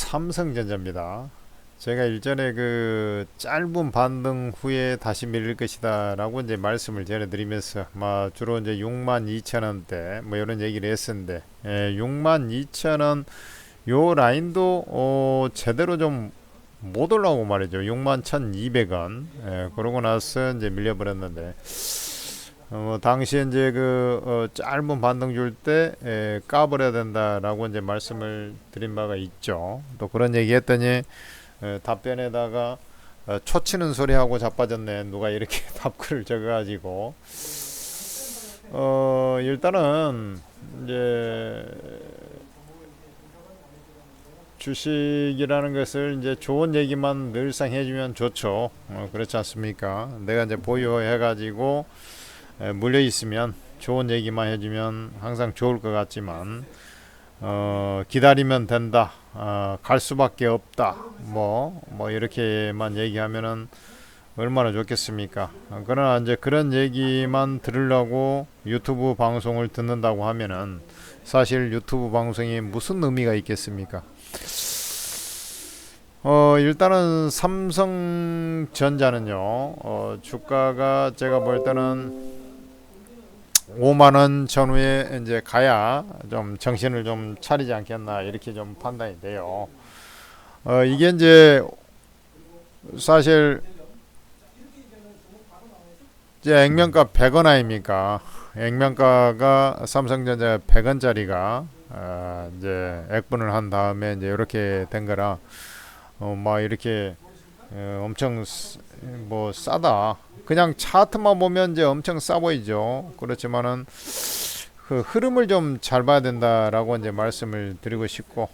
삼성전자입니다. 제가 일전에 그 짧은 반등 후에 다시 밀릴 것이다 라고 이제 말씀을 전해드리면서 주로 이제 62,000원대 뭐 이런 얘기를 했었는데 62,000원 요 라인도 제대로 좀 못 올라오고 말이죠. 61,200원 그러고 나서 이제 밀려버렸는데 당시에 이제 짧은 반등 줄 때 까버려야 된다라고 이제 말씀을 드린 바가 있죠. 또 그런 얘기 했더니 답변에다가 초치는 소리하고 자빠졌네. 누가 이렇게 답글을 적어가지고 일단은 이제 주식이라는 것을 이제 좋은 얘기만 늘상 해주면 좋죠. 그렇지 않습니까? 내가 이제 보유해가지고 물려 있으면 좋은 얘기만 해주면 항상 좋을 것 같지만 기다리면 된다, 갈 수밖에 없다, 뭐 이렇게만 얘기하면은 얼마나 좋겠습니까? 그러나 이제 그런 얘기만 들으려고 유튜브 방송을 듣는다고 하면은 사실 유튜브 방송이 무슨 의미가 있겠습니까? 일단은 삼성전자는요, 주가가 제가 볼 때는 5만원 전후에 이제 가야 좀 정신을 좀 차리지 않겠나 이렇게 좀 판단이 돼요. 이게 이제 사실 이제 액면가 100원 아닙니까? 액면가가 삼성전자 100원짜리가 이제 액분을 한 다음에 이제 이렇게 된 거라 이렇게 엄청 뭐 싸다. 그냥 차트만 보면 이제 엄청 싸 보이죠. 그렇지만은 그 흐름을 좀 잘 봐야 된다라고 이제 말씀을 드리고 싶고,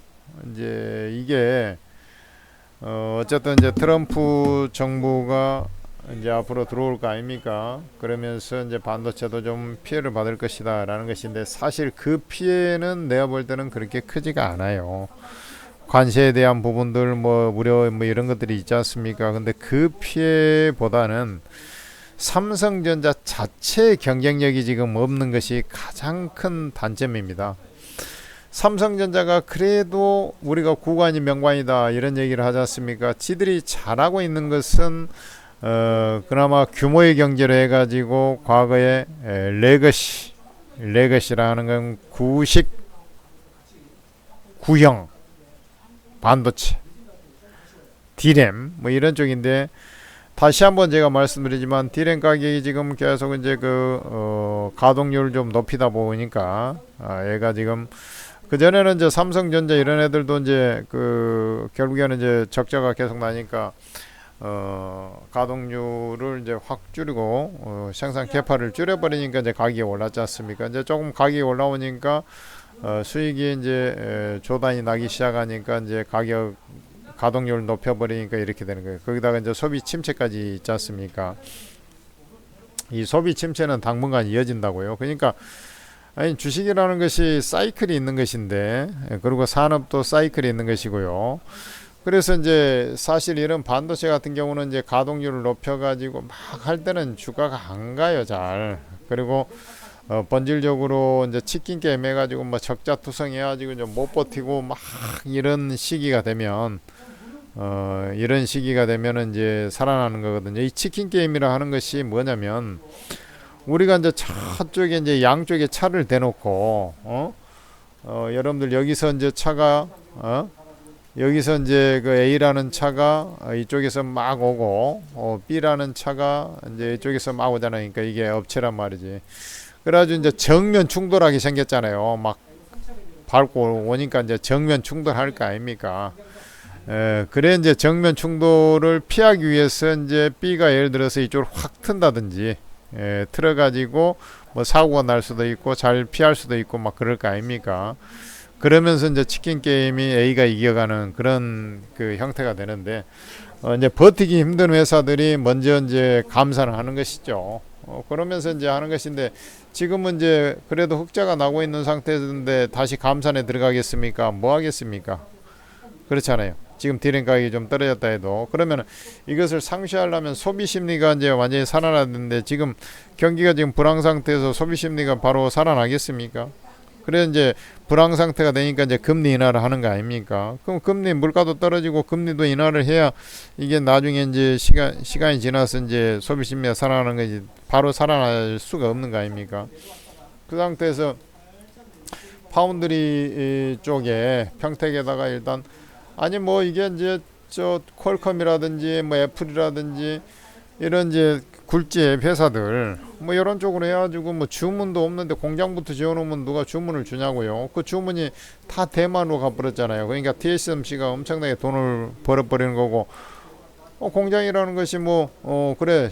이제 이게 어쨌든 이제 트럼프 정부가 이제 앞으로 들어올 거 아닙니까? 그러면서 이제 반도체도 좀 피해를 받을 것이다라는 것인데, 사실 그 피해는 내가 볼 때는 그렇게 크지가 않아요. 관세에 대한 부분들 무료 이런 것들이 있지 않습니까? 근데 그 피해보다는 삼성전자 자체의 경쟁력이 지금 없는 것이 가장 큰 단점입니다. 삼성전자가 그래도 우리가 구관이 명관이다 이런 얘기를 하지 않습니까? 지들이 잘하고 있는 것은 그나마 규모의 경제로 해가지고 과거에 레거시라는 건 구식 구형 반도체 D램 이런 쪽인데, 다시 한번 제가 말씀드리지만 D램 가격이 지금 계속 이제 가동률을 좀 높이다 보니까 얘가 지금 그전에는 이제 삼성전자 이런 애들도 이제 결국에는 이제 적자가 계속 나니까 가동률을 이제 확 줄이고 생산 캐파를 줄여버리니까 이제 가격이 올랐지 않습니까? 이제 조금 가격이 올라오니까 수익이 이제 조단이 나기 시작하니까 이제 가동률을 높여버리니까 이렇게 되는 거예요. 거기다가 이제 소비 침체까지 있지 않습니까? 이 소비 침체는 당분간 이어진다고요. 그러니까 주식이라는 것이 사이클이 있는 것인데, 그리고 산업도 사이클이 있는 것이고요. 그래서 이제 사실 이런 반도체 같은 경우는 이제 가동률을 높여가지고 막 할 때는 주가가 안 가요, 잘. 그리고 본질적으로 이제 치킨 게임 해가지고 적자 투성해가지고 좀 못 버티고 막 이런 시기가 되면 이제 살아나는 거거든요. 이 치킨 게임이라 하는 것이 뭐냐면, 우리가 이제 차쪽에 이제 양쪽에 차를 대놓고 여러분들 여기서 이제 차가 여기서 이제 A라는 차가 이쪽에서 막 오고 B라는 차가 이제 이쪽에서 막 오잖아요. 그러니까 이게 업체란 말이지. 그래가지고 이제 정면 충돌하게 생겼잖아요. 막 밟고 오니까 이제 정면 충돌할 거 아닙니까? 그래 이제 정면 충돌을 피하기 위해서 이제 B가 예를 들어서 이쪽을 확 튼다든지 틀어가지고 사고가 날 수도 있고 잘 피할 수도 있고 막 그럴 거 아닙니까? 그러면서 이제 치킨 게임이 A가 이겨가는 그런 형태가 되는데, 이제 버티기 힘든 회사들이 먼저 이제 감산을 하는 것이죠. 그러면서 이제 하는 것인데, 지금은 이제 그래도 흑자가 나고 있는 상태인데 다시 감산에 들어가겠습니까? 뭐 하겠습니까? 그렇잖아요. 지금 디램 가격이 좀 떨어졌다 해도, 그러면 이것을 상쇄하려면 소비 심리가 이제 완전히 살아났는데, 지금 경기가 지금 불황 상태에서 소비 심리가 바로 살아나겠습니까? 그래 이제 불황 상태가 되니까 이제 금리 인하를 하는 거 아닙니까? 그럼 금리 물가도 떨어지고 금리도 인하를 해야 이게 나중에 이제 시간이 지나서 이제 소비 심리가 살아나는 거지 바로 살아날 수가 없는 거 아닙니까? 그 상태에서 파운드리 쪽에 평택에다가 일단 아니 뭐 이게 이제 저 퀄컴이라든지 뭐 애플이라든지 이런 이제 굴지 회사들 뭐 이런 쪽으로 해가지고 뭐 주문도 없는데 공장부터 지어놓으면 누가 주문을 주냐고요. 그 주문이 다 대만으로 가버렸잖아요. 그러니까 TSMC가 엄청나게 돈을 벌어버리는 거고 공장이라는 것이 뭐 그래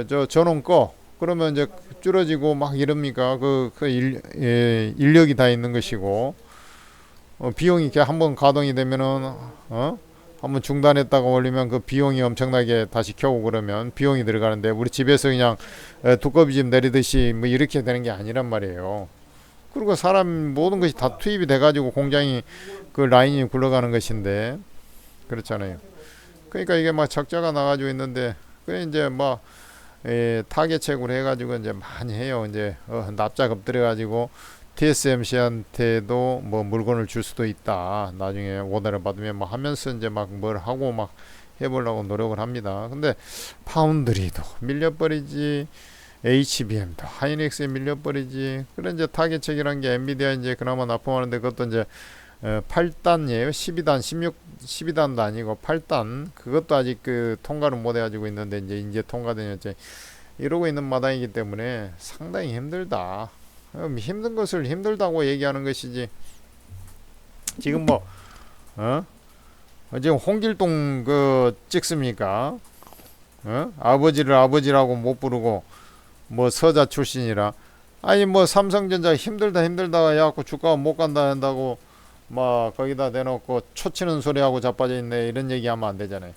저 전원 꺼 그러면 이제 줄어지고 막 이럽니까? 인력이 다 있는 것이고 비용이 이렇게 한번 가동이 되면은 한번 중단했다가 올리면 그 비용이 엄청나게 다시 켜고 그러면 비용이 들어가는데 우리 집에서 그냥 두꺼비 집 내리듯이 뭐 이렇게 되는 게 아니란 말이에요. 그리고 사람 모든 것이 다 투입이 돼가지고 공장이 그 라인이 굴러가는 것인데 그렇잖아요. 그러니까 이게 막 적자가 나가지고 있는데 그 이제 뭐 타겟책으로 해가지고 이제 많이 해요. 이제 납작 엎드려가지고 TSMC한테도 뭐 물건을 줄 수도 있다. 나중에 오더를 받으면 뭐 하면서 이제 막 뭘 하고 막 해보려고 노력을 합니다. 근데 파운드리도 밀려버리지, HBM도 하이닉스에 밀려버리지. 그런 이제 타겟책이란 게 엔비디아 이제 그나마 납품하는데 그것도 이제 8단이에요. 12단, 12단도 아니고 8단. 그것도 아직 그 통과를 못 해가지고 있는데 이제 통과되냐 이제 이러고 있는 마당이기 때문에 상당히 힘들다. 힘든 것을 힘들다고 얘기하는 것이지. 지금 뭐 지금 홍길동 그 찍습니까? 아버지를 아버지라고 못 부르고 뭐 서자 출신이라 아니 뭐 삼성전자 힘들다 해갖고 주가가 못 간다 한다고 막 거기다 대놓고 초치는 소리하고 자빠져 있네 이런 얘기하면 안 되잖아요.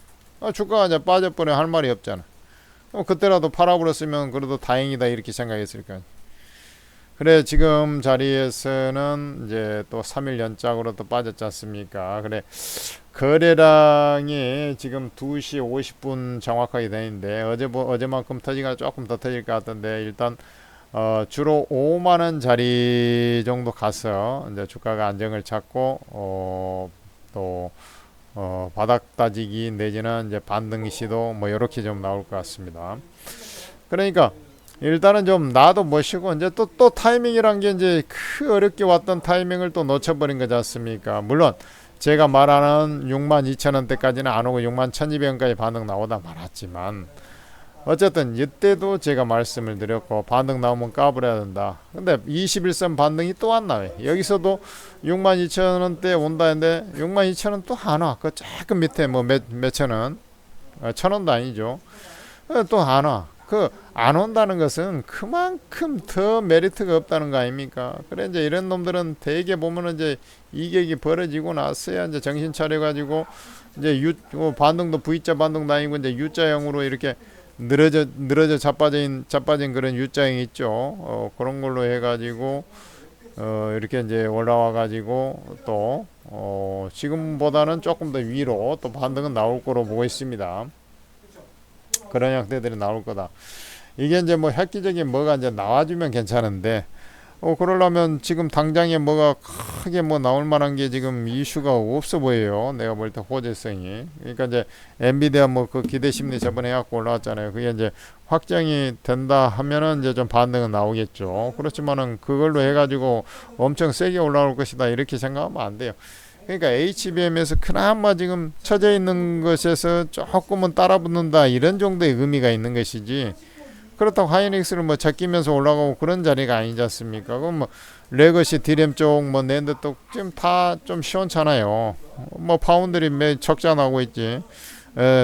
주가가 이제 빠져버려 할 말이 없잖아. 그때라도 팔아버렸으면 그래도 다행이다 이렇게 생각했을까. 그래 지금 자리에서는 이제 또 3일 연짝으로 또 빠졌지 않습니까? 그래 거래량이 지금 2시 50분 정확하게 되는데 어제만큼 터지가 조금 더 터질 것 같던데 일단 주로 5만원 자리 정도 가서 이제 주가가 안정을 찾고 또 바닥 따지기 내지는 이제 반등 시도 뭐 이렇게 좀 나올 것 같습니다. 그러니까 일단은 좀 나도 모시고 이제 또 타이밍이란 게 이제 어렵게 왔던 타이밍을 또 놓쳐버린 거지 않습니까? 물론 제가 말하는 62,000원대까지는 안 오고 61,200원까지 반등 나오다 말았지만 어쨌든 이때도 제가 말씀을 드렸고 반등 나오면 까불어야 된다. 근데 21선 반등이 또 안 나와요. 여기서도 62,000원대 온다 했는데 62,000원 또 안 와. 그 조금 밑에 뭐 몇천 원, 1,000원도 아니죠. 또 안 와. 그 안 온다는 것은 그만큼 더 메리트가 없다는 거 아닙니까? 그래 이제 이런 놈들은 대개 보면은 이제 이격이 벌어지고 났어야 이제 정신 차려가지고 이제 반등도 V자 반등도 아니고 이제 U자형으로 이렇게 늘어져 자빠진 그런 U자형이 있죠. 그런 걸로 해가지고 이렇게 이제 올라와가지고 또 지금보다는 조금 더 위로 또 반등은 나올 거로 보고 있습니다. 그런 형태들이 나올 거다. 이게 이제 뭐 획기적인 뭐가 이제 나와주면 괜찮은데 그러려면 지금 당장에 뭐가 크게 뭐 나올 만한 게 지금 이슈가 없어 보여요. 내가 볼 때 호재성이. 그러니까 이제 엔비디아 뭐 그 기대 심리 저번에 해갖고 올라왔잖아요. 그게 이제 확정이 된다 하면은 이제 좀 반등은 나오겠죠. 그렇지만은 그걸로 해가지고 엄청 세게 올라올 것이다 이렇게 생각하면 안 돼요. 그러니까 HBM에서 그나마 지금 처져 있는 것에서 조금은 따라붙는다 이런 정도의 의미가 있는 것이지 그렇다고 하이닉스를 뭐 제끼면서 올라가고 그런 자리가 아니지 않습니까? 그럼 뭐 레거시 디램 쪽 뭐 낸드 쪽 지금 다 좀 시원찮아요. 뭐 파운드리 매 적자 나고 있지.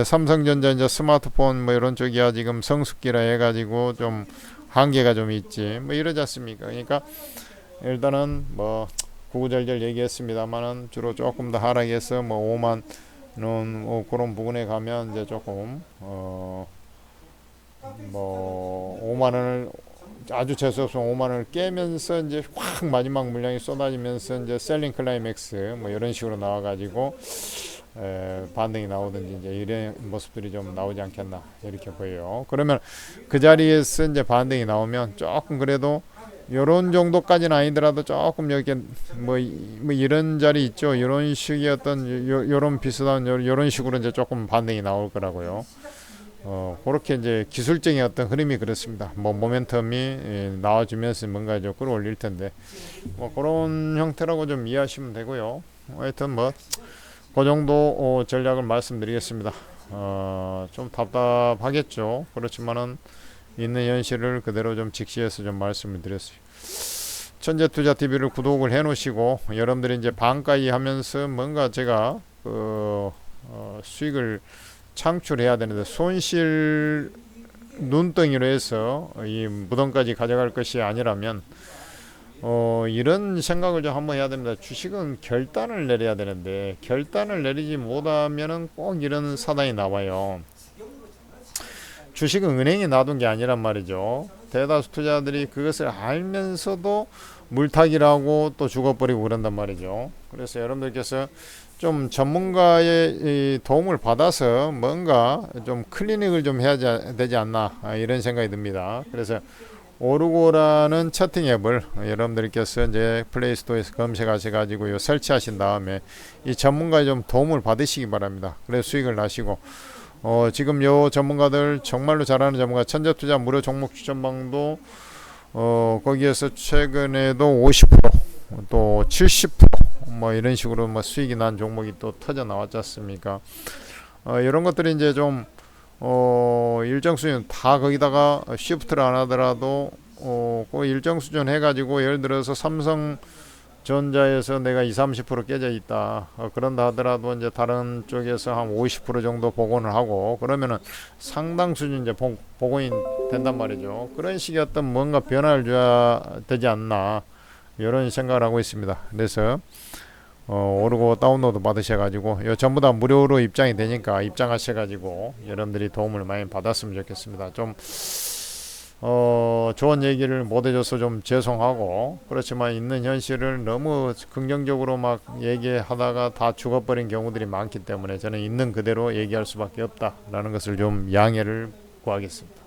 삼성전자 이제 스마트폰 뭐 이런 쪽이야 지금 성숙기라 해가지고 좀 한계가 좀 있지. 뭐 이러지 않습니까? 그러니까 일단은 뭐 구구절절 얘기했습니다만은 주로 조금 더 하락해서 뭐 5만 원 그런 부분에 가면 이제 조금 뭐 5만 원을 아주 재수 없으면 5만 원을 깨면서 이제 확 마지막 물량이 쏟아지면서 이제 셀링 클라이맥스 뭐 이런 식으로 나와가지고 반등이 나오든지 이제 이런 모습들이 좀 나오지 않겠나 이렇게 보여요. 그러면 그 자리에서 이제 반등이 나오면 조금 그래도 요런 정도까지는 아니더라도 조금 여기 뭐 이런 자리 있죠. 이런 식의 어떤 요런 비슷한 요런 식으로 이제 조금 반등이 나올 거라고요. 그렇게 이제 기술적인 어떤 흐름이 그렇습니다. 뭐 모멘텀이 나와주면서 뭔가 좀 끌어올릴 텐데 뭐 그런 형태라고 좀 이해하시면 되고요. 하여튼 뭐 그 정도 전략을 말씀드리겠습니다. 좀 답답하겠죠. 그렇지만은 있는 현실을 그대로 좀 직시해서 좀 말씀을 드렸어요. 천재투자TV를 구독을 해놓으시고 여러분들이 이제 반가이 하면서 뭔가 제가 수익을 창출해야 되는데 손실 눈덩이로 해서 이 무덤까지 가져갈 것이 아니라면 이런 생각을 좀 한번 해야 됩니다. 주식은 결단을 내려야 되는데 결단을 내리지 못하면은 꼭 이런 사단이 나와요. 주식은 은행에 놔둔 게 아니란 말이죠. 대다수 투자자들이 그것을 알면서도 물타기라고 또 죽어버리고 그런단 말이죠. 그래서 여러분들께서 좀 전문가의 도움을 받아서 뭔가 좀 클리닉을 좀 해야 되지 않나 이런 생각이 듭니다. 그래서 오르고라는 채팅 앱을 여러분들께서 이제 플레이스토어에서 검색하셔가지고 설치하신 다음에 이 전문가의 좀 도움을 받으시기 바랍니다. 그래서 수익을 나시고 지금 요 전문가들 정말로 잘하는 전문가 천재투자 무료 종목 추천방도 거기에서 최근에도 50%또 70%뭐 이런 식으로 뭐 수익이 난 종목이 또 터져 나왔지 않습니까? 이런 것들이 이제 좀 일정 수준 다 거기다가 시프트를 안 하더라도 그 일정 수준 해가지고 예를 들어서 삼성전자에서 내가 20-30% 깨져 있다 그런다 하더라도 이제 다른 쪽에서 한 50% 정도 복원을 하고 그러면은 상당 수준 이제 복원이 된단 말이죠. 그런 식의 어떤 뭔가 변화를 줘야 되지 않나 이런 생각을 하고 있습니다. 그래서 오르고 다운로드 받으셔가지고 전부 다 무료로 입장이 되니까 입장하셔가지고 여러분들이 도움을 많이 받았으면 좋겠습니다. 좀 좋은 얘기를 못 해줘서 좀 죄송하고 그렇지만 있는 현실을 너무 긍정적으로 막 얘기하다가 다 죽어버린 경우들이 많기 때문에 저는 있는 그대로 얘기할 수밖에 없다라는 것을 좀 양해를 구하겠습니다.